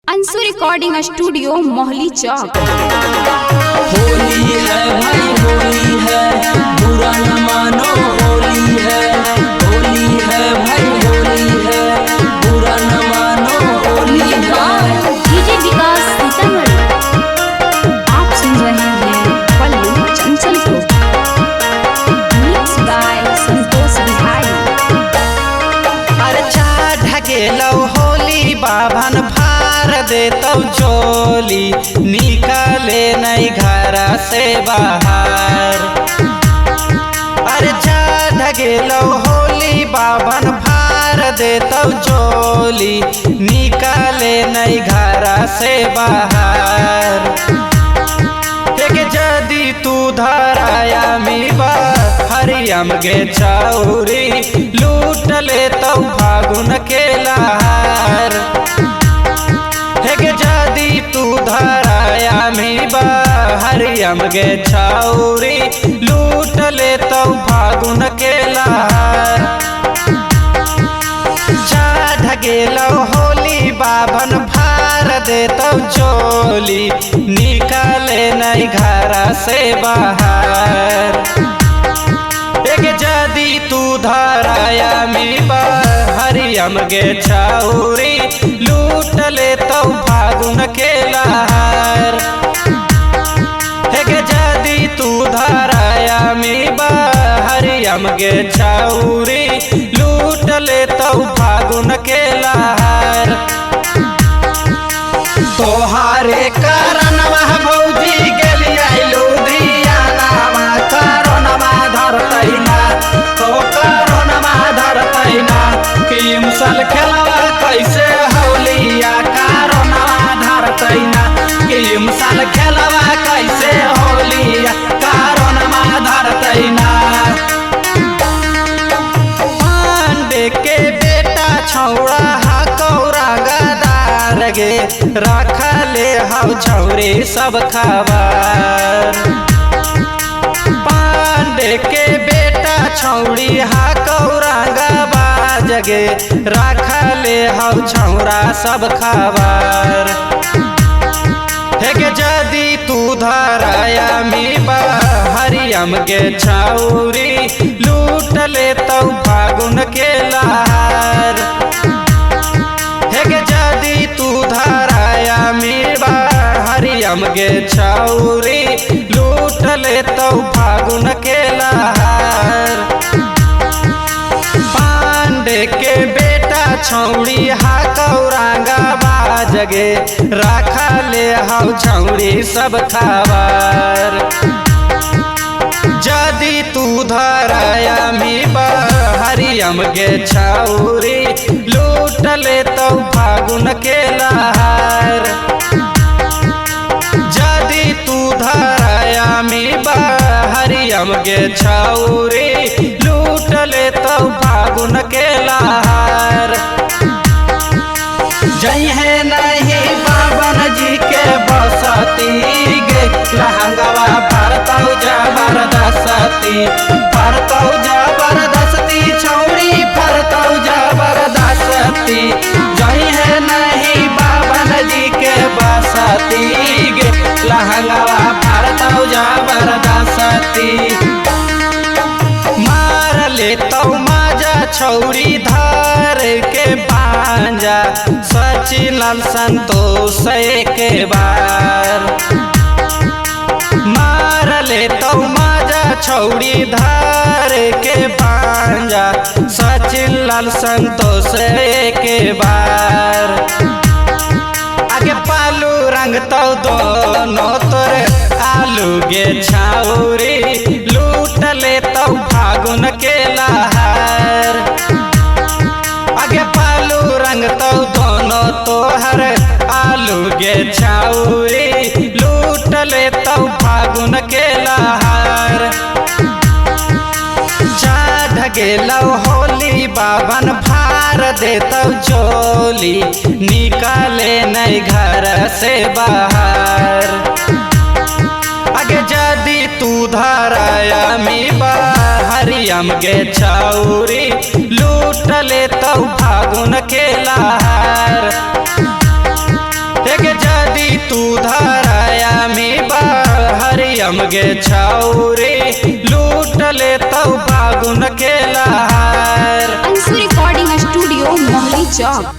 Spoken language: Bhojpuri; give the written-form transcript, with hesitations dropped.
अंशु रिकॉर्डिंग स्टूडियो मोहली चौक। होली है भाई होली है, बुरा न मानो होली है। होली है भाई होली है, बुरा न मानो होली है। डीजे विकास सीतामढ़ी आप सुन रहे हैं पल्लू चंचल को। Mix by Santosh Bihari. अरे ढकेलौ होली बाभन फार देतौ चोली, निकले नहीं घर से बाहर। अरे ढकेलौ होली बाभन फार देतौ चोली, निकले नहीं घर से बाहर। जदि तू धराया मीबा हरियम गे चौरी, लूट ले तो फागुन के लहार। जदि तू धराया मीबा हरियम गे चौरी, लूट ले तो फागुन के लहार। ढकेलौ होली बाभन फार देतौ चोली, निकले नहीं घर से बाहर। जदि तू धराया मीबा हरियम गे चौरी, लूट ले तो फागुन के लहार। जदि तू धराया मीबा हरियम गे चौरी, लूट ले तो फागुन के लहार। तोहारे कारणवा भौजी गेलियै लुधियानावा, कोरोनावा धरतै ना, तो कोरोनावा धरतै ना। कि मुसल खेलवा कैसे होलिया, कोरोनावा धरतै ना। कि मुसल खेलवा कैसे होलिया, कोरोनावा धरतै ना। पांडे के बेटा छौड़ा हकौरा गदार गे, रखले हौ छौरी सब खबर। पांडे के बेटा छौड़ी हकौरा गबाज गे, रखले हौ छौरा सब खबर। जदि तू धराया मीबा हरियम गे छौरी, लूट ले तो फागुन के लहार। जदि तू धराया मीबा हरियम गे छौरी, लूट ले तो फागुन के लहार। पांडे के बेटा छौड़ी हकौरा गबाज गे, रखले हौ छौड़ी सब खबर। जदि तू धराया मीबा हरियम गे छौरी, लूट ले तो फागुन के लहार। जदि तू धराया मीबा हरियम गे छौरी, लूट ले तो फागुन के लहार। जइहे नहीं बाबन जी के बसती गे, लहंगवा भरतौ जबरदस्ती, भरतौ जबरदस्ती छौड़ी भरतौ जबरदस्ती। जइहे नहीं बाबन जी के बसती गे, लहंगवा भरतौ जबरदस्ती। मार ले तो माजा छौड़ी धर के पांजा, सचिन लाल संतोष एक बार। मार ले तो माजा छौड़ी धर के पांजा, सचिन लाल संतोष एक बार। आगे पालू रंग तो दोनों तोरे आलू गे छौरी, लूट ले तो फागुन के लहार। आगे पालू रंग तो दोनों तोहर आलू गे छौरी, लूट ले तो फागुन के लहार। ढकेलौ होली बाभन फार देतौ चोली, निकले नहीं घर से बाहर। जदि तू धराया मीबा हरियम गे छौरी, लूट ले तो फागुन के लहार। गे छौरी लूट ले तौ फागुन के लहर। अंशु रिकॉर्डिंग स्टूडियो मोहली चौक।